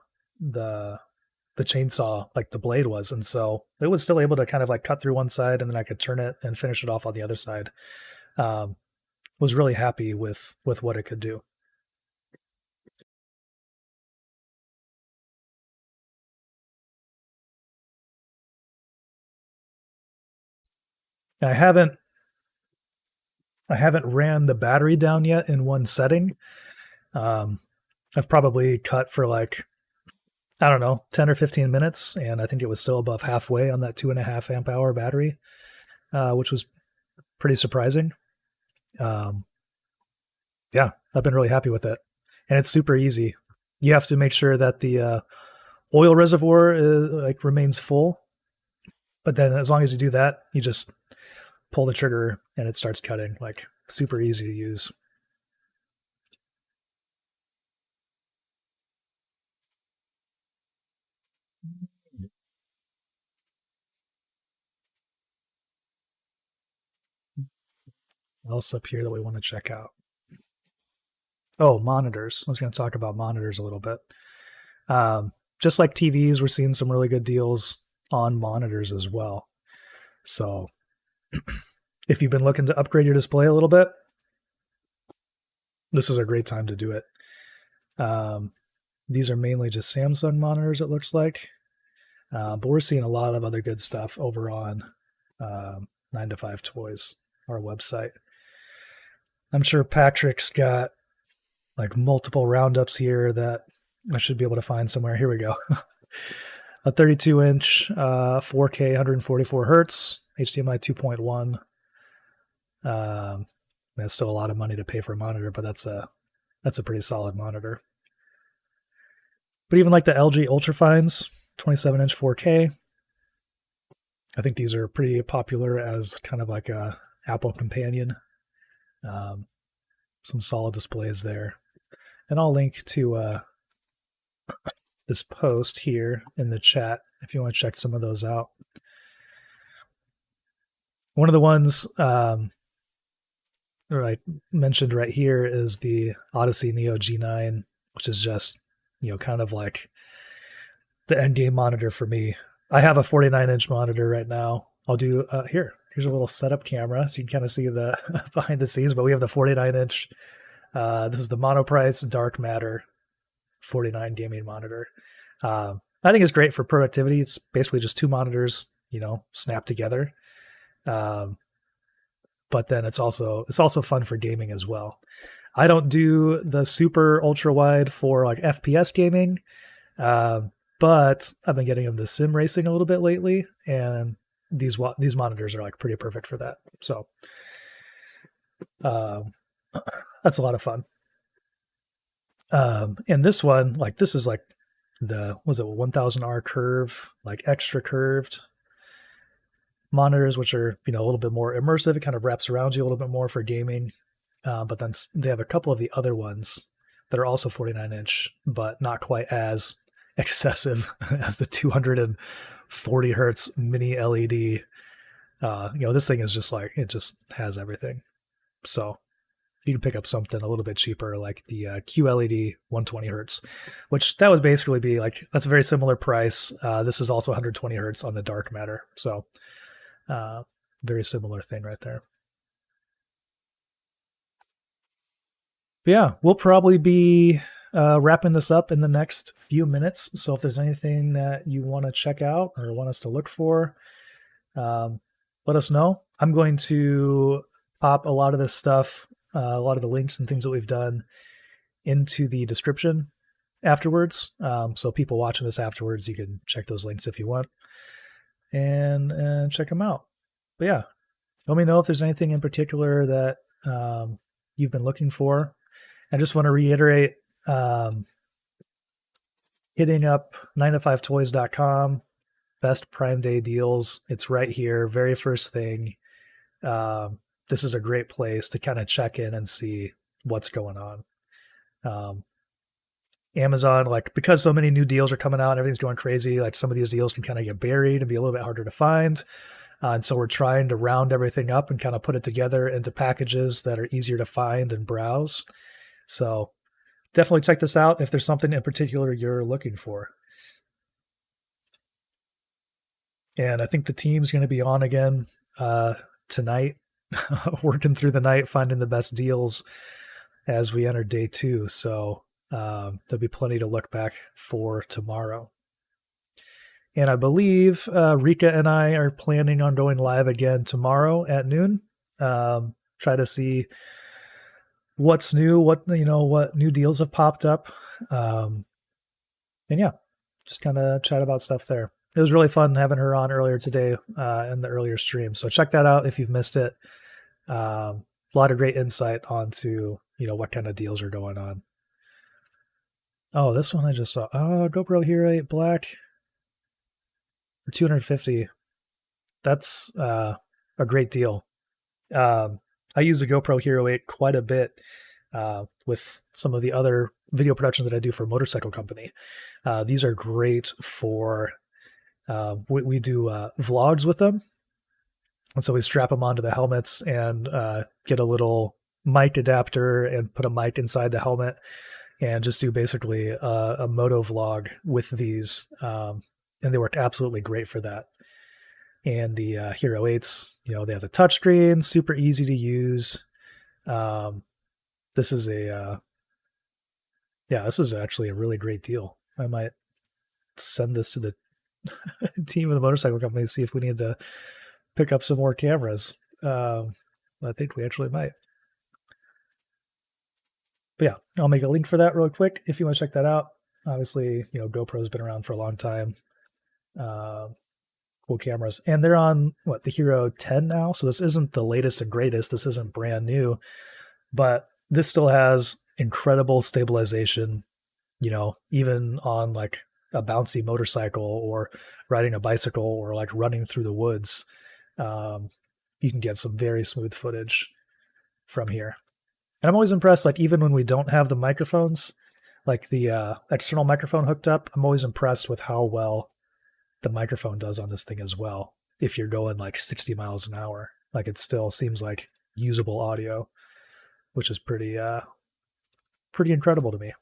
chainsaw, like the blade was, and so it was still able to kind of like cut through one side, and then I could turn it and finish it off on the other side. Was really happy with what it could do. I haven't ran the battery down yet in one setting. I've probably cut for like, I don't know, 10 or 15 minutes, and I think it was still above halfway on that 2.5 amp hour battery, which was pretty surprising. Yeah, I've been really happy with it, and it's super easy. You have to make sure that the oil reservoir like remains full, but then as long as you do that, you just pull the trigger and it starts cutting. Like, super easy to use. What else up here that we want to check out? Oh, monitors. I was going to talk about monitors a little bit. Just like TVs, we're seeing some really good deals on monitors as well. So if you've been looking to upgrade your display a little bit, this is a great time to do it. These are mainly just Samsung monitors, it looks like. But we're seeing a lot of other good stuff over on 9 to 5 Toys, our website. I'm sure Patrick's got like multiple roundups here that I should be able to find somewhere. Here we go. A 32-inch 4K 144 hertz HDMI 2.1. It's still a lot of money to pay for a monitor, but that's a pretty solid monitor. But even like the LG Ultrafines 27-inch 4K, I think these are pretty popular as kind of like a Apple companion. Some solid displays there. And I'll link to this post here in the chat if you want to check some of those out. One of the ones I mentioned right here is the Odyssey Neo G9, which is just, kind of like the end game monitor for me. I have a 49-inch monitor right now. I'll do here's a little setup camera so you can kind of see the behind the scenes, but we have the 49-inch. This is the Monoprice Dark Matter 49 gaming monitor. I think it's great for productivity. It's basically just two monitors, snapped together. But then it's also fun for gaming as well. I don't do the super ultra wide for like FPS gaming, but I've been getting into sim racing a little bit lately, and these monitors are like pretty perfect for that. So that's a lot of fun. And this one, like, this is like the 1000R curve, like extra curved monitors, which are, a little bit more immersive. It kind of wraps around you a little bit more for gaming. But then they have a couple of the other ones that are also 49-inch, but not quite as excessive as the 240 hertz mini LED. This thing is just like, it just has everything. So you can pick up something a little bit cheaper, like the QLED 120 hertz, which that would basically be like, that's a very similar price. This is also 120 hertz on the dark matter. So very similar thing right there. But yeah, we'll probably be wrapping this up in the next few minutes. So if there's anything that you want to check out or want us to look for, let us know. I'm going to pop a lot of this stuff, a lot of the links and things that we've done into the description afterwards. So people watching this afterwards, you can check those links if you want and check them out. But yeah, let me know if there's anything in particular that you've been looking for. I just want to reiterate, hitting up 9to5toys.com, best Prime Day deals. It's right here, very first thing. This is a great place to kind of check in and see what's going on. Amazon, like because so many new deals are coming out and everything's going crazy, like some of these deals can kind of get buried and be a little bit harder to find. And so we're trying to round everything up and kind of put it together into packages that are easier to find and browse. So definitely check this out if there's something in particular you're looking for. And I think the team's going to be on again tonight, working through the night, finding the best deals as we enter day 2. So there'll be plenty to look back for tomorrow. And I believe Rika and I are planning on going live again tomorrow at noon. Try to see what's new, what new deals have popped up. And yeah, just kind of chat about stuff there. It was really fun having her on earlier today in the earlier stream. So check that out if you've missed it. A lot of great insight onto, what kind of deals are going on. Oh, this one I just saw. Oh, GoPro Hero 8 Black for $250. That's a great deal. I use the GoPro Hero 8 quite a bit with some of the other video production that I do for a motorcycle company. These are great for, we do vlogs with them. And so we strap them onto the helmets and get a little mic adapter and put a mic inside the helmet and just do basically a moto vlog with these. And they work absolutely great for that. And the Hero 8s, they have the touchscreen, super easy to use. This is this is actually a really great deal. I might send this to the team of the motorcycle company to see if we need to pick up some more cameras. I think we actually might. But yeah, I'll make a link for that real quick if you want to check that out. Obviously, GoPro's been around for a long time. Cool cameras. And they're on, the Hero 10 now? So this isn't the latest and greatest. This isn't brand new. But this still has incredible stabilization, even on like a bouncy motorcycle or riding a bicycle or like running through the woods. You can get some very smooth footage from here. And I'm always impressed, like even when we don't have the microphones, like the external microphone hooked up, I'm always impressed with how well the microphone does on this thing as well. If you're going like 60 miles an hour, like it still seems like usable audio, which is pretty incredible to me.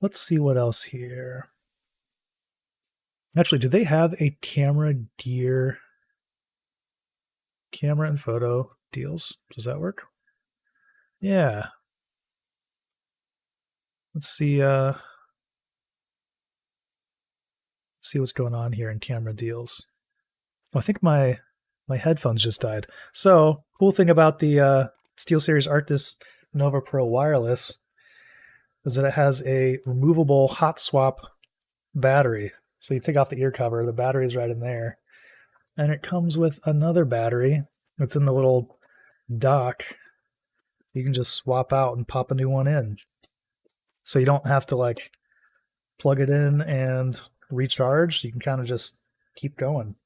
Let's see what else here. Actually, do they have a camera and photo deals? Does that work? Yeah. Let's see what's going on here in camera deals. Oh, I think my headphones just died. So, cool thing about the SteelSeries Arctis Nova Pro wireless is that it has a removable hot swap battery. So you take off the ear cover, the battery's right in there. And it comes with another battery that's in the little dock. You can just swap out and pop a new one in. So you don't have to like plug it in and recharge. You can kind of just keep going,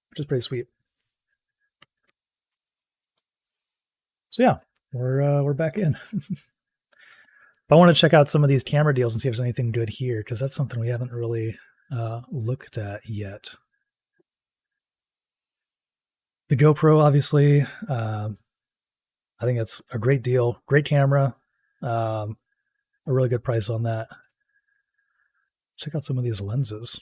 which is pretty sweet. So yeah, we're back in. But I want to check out some of these camera deals and see if there's anything good here, because that's something we haven't really looked at yet. The GoPro, obviously, I think it's a great deal, great camera, a really good price on that. Check out some of these lenses.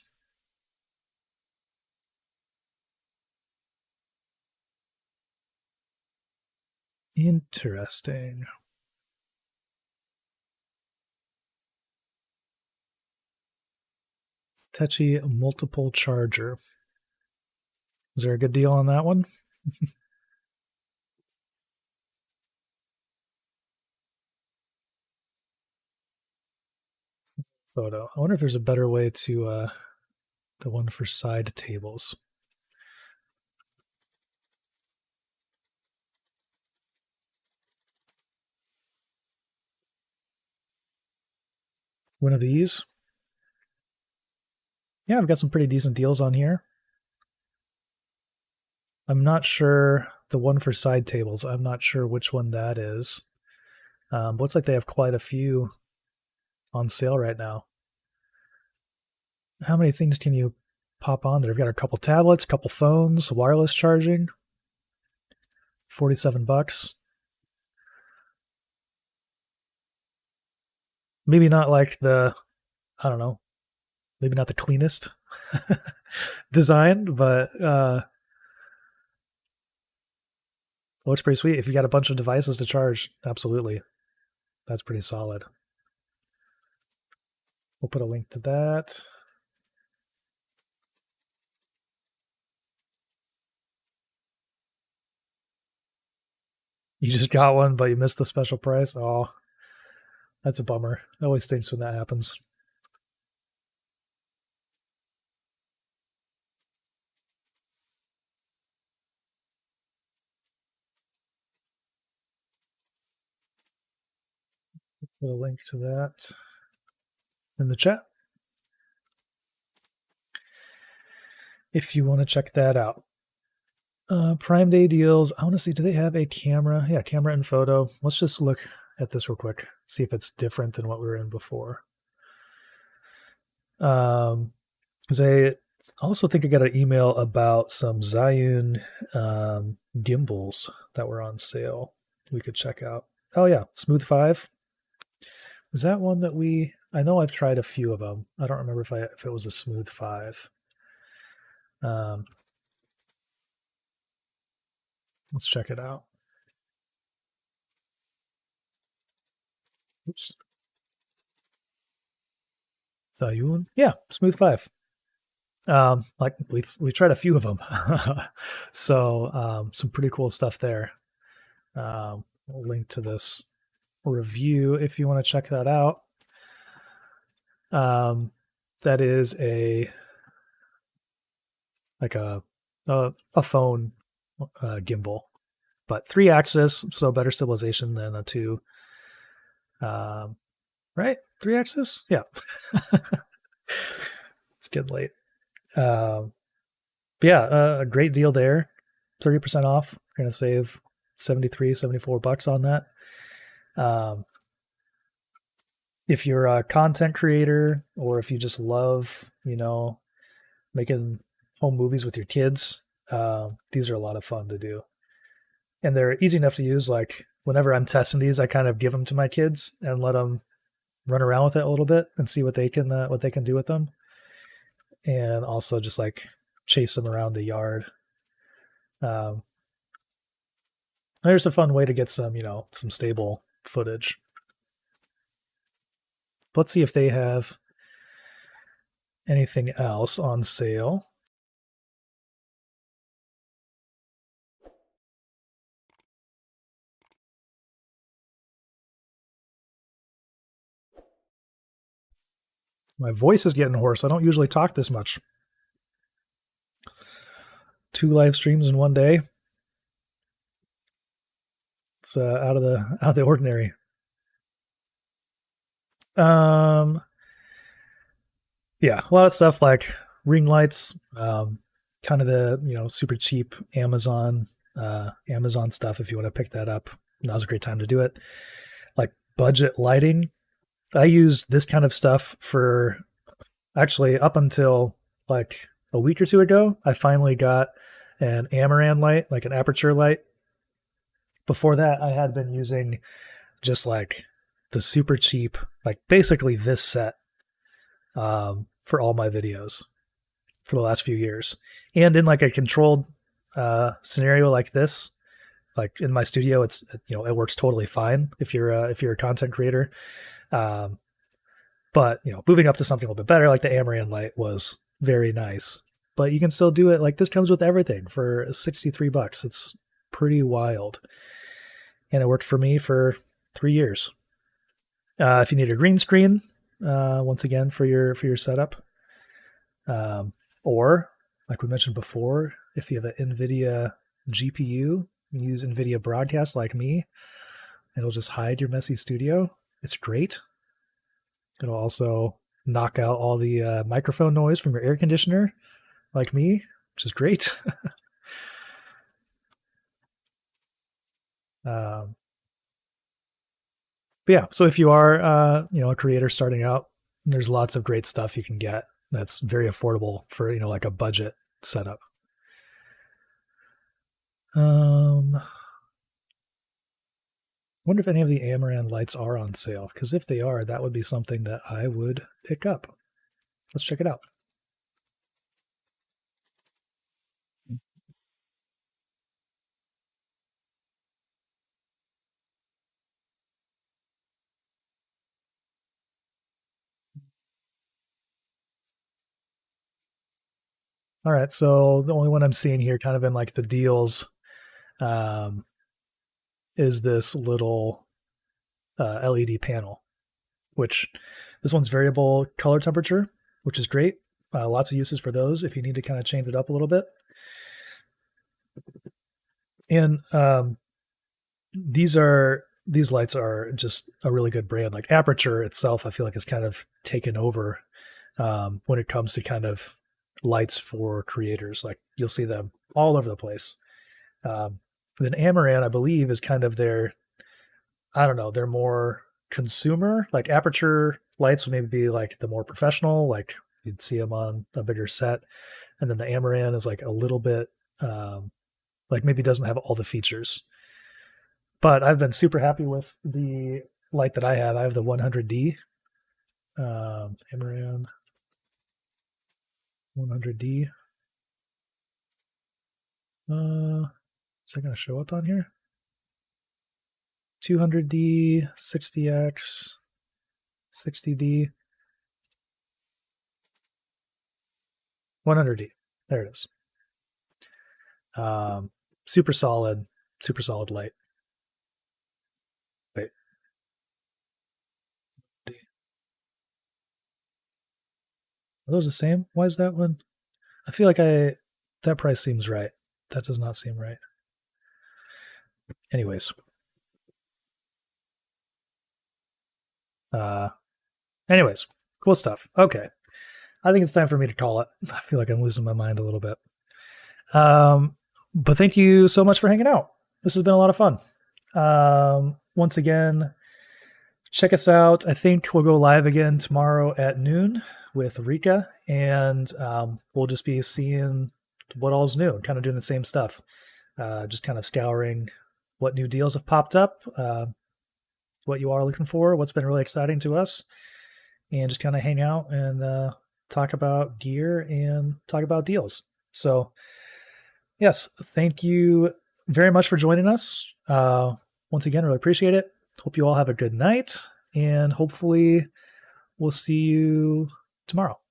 Interesting. Techi multiple charger. Is there a good deal on that one? Photo. I wonder if there's a better way to the one for side tables. One of these. Yeah, I've got some pretty decent deals on here. I'm not sure the one for side tables. I'm not sure which one that is. But looks like they have quite a few on sale right now. How many things can you pop on there? We've got a couple tablets, a couple phones, wireless charging. $47. Maybe not like the, I don't know, maybe not the cleanest design, but looks pretty sweet. If you got a bunch of devices to charge, absolutely. That's pretty solid. We'll put a link to that. You just got one, but you missed the special price? Oh, that's a bummer. It always stinks when that happens. Put a link to that in the chat if you want to check that out. Prime Day deals. I want to see, do they have a camera? Yeah, camera and photo. Let's just look at this real quick, see if it's different than what we were in before. Because I also think I got an email about some Zhiyun gimbals that were on sale we could check out. Oh yeah, Smooth 5. Is that one that I know I've tried a few of them. I don't remember if it was a Smooth 5. Let's check it out. Oops. Zhiyun. Yeah, Smooth 5. Like we've tried a few of them. So some pretty cool stuff there. We'll link to this review if you want to check that out. That is a phone gimbal, but 3-axis, so better stabilization than a 2. Right? 3-axis? Yeah. It's getting late. But yeah, a great deal there. 30% off. You're going to save $74 on that. If you're a content creator, or if you just love, making home movies with your kids, these are a lot of fun to do. And they're easy enough to use. Like whenever I'm testing these, I kind of give them to my kids and let them run around with it a little bit and see what they can do with them. And also just like chase them around the yard. There's a fun way to get some, some stable footage. Let's see if they have anything else on sale. My voice is getting hoarse. I don't usually talk this much. 2 live streams in one day. It's out of the ordinary. Yeah, a lot of stuff like ring lights, kind of the super cheap Amazon stuff. If you want to pick that up, now's a great time to do it. Like budget lighting, I used this kind of stuff for actually up until like a week or two ago. I finally got an Amaran light, like an aperture light. Before that, I had been using just like the super cheap, like basically this set for all my videos for the last few years. And in like a controlled scenario like this, like in my studio, it's it works totally fine if you're a content creator. But moving up to something a little bit better, like the Amaran light, was very nice. But you can still do it. Like this comes with everything for $63. It's pretty wild, and it worked for me for 3 years. If you need a green screen, once again for your setup, or like we mentioned before, if you have an NVIDIA GPU, you use NVIDIA Broadcast like me, it'll just hide your messy studio. It's great. It'll also knock out all the microphone noise from your air conditioner like me, which is great. But yeah, so if you are a creator starting out, there's lots of great stuff you can get that's very affordable for like a budget setup. Wonder if any of the Amaran lights are on sale, because if they are, that would be something that I would pick up. Let's check it out. All right, so the only one I'm seeing here kind of in like the deals is this little LED panel, which this one's variable color temperature, which is great. Lots of uses for those if you need to kind of change it up a little bit. And these lights are just a really good brand. Like Aperture itself, I feel like has kind of taken over when it comes to kind of lights for creators. Like you'll see them all over the place. Then Amaran, I believe, is kind of their, I don't know, they're more consumer. Like Aperture lights would maybe be like the more professional, like you'd see them on a bigger set. And then the Amaran is like a little bit, like maybe doesn't have all the features. But I've been super happy with the light that I have. I have the 100D, Amaran 100D. Is that going to show up on here? 200D, 60X, 60D, 100D. There it is. Super solid light. Wait. Are those the same? Why is that one? I feel like that price seems right. That does not seem right. Anyways. Anyways, cool stuff. Okay. I think it's time for me to call it. I feel like I'm losing my mind a little bit. But thank you so much for hanging out. This has been a lot of fun. Once again, check us out. I think we'll go live again tomorrow at noon with Rika, and we'll just be seeing what all's new and kind of doing the same stuff. Just kind of scouring what new deals have popped up, what you are looking for, what's been really exciting to us, and just kind of hang out and talk about gear and talk about deals. So yes, thank you very much for joining us. Once again, really appreciate it. Hope you all have a good night, and hopefully we'll see you tomorrow.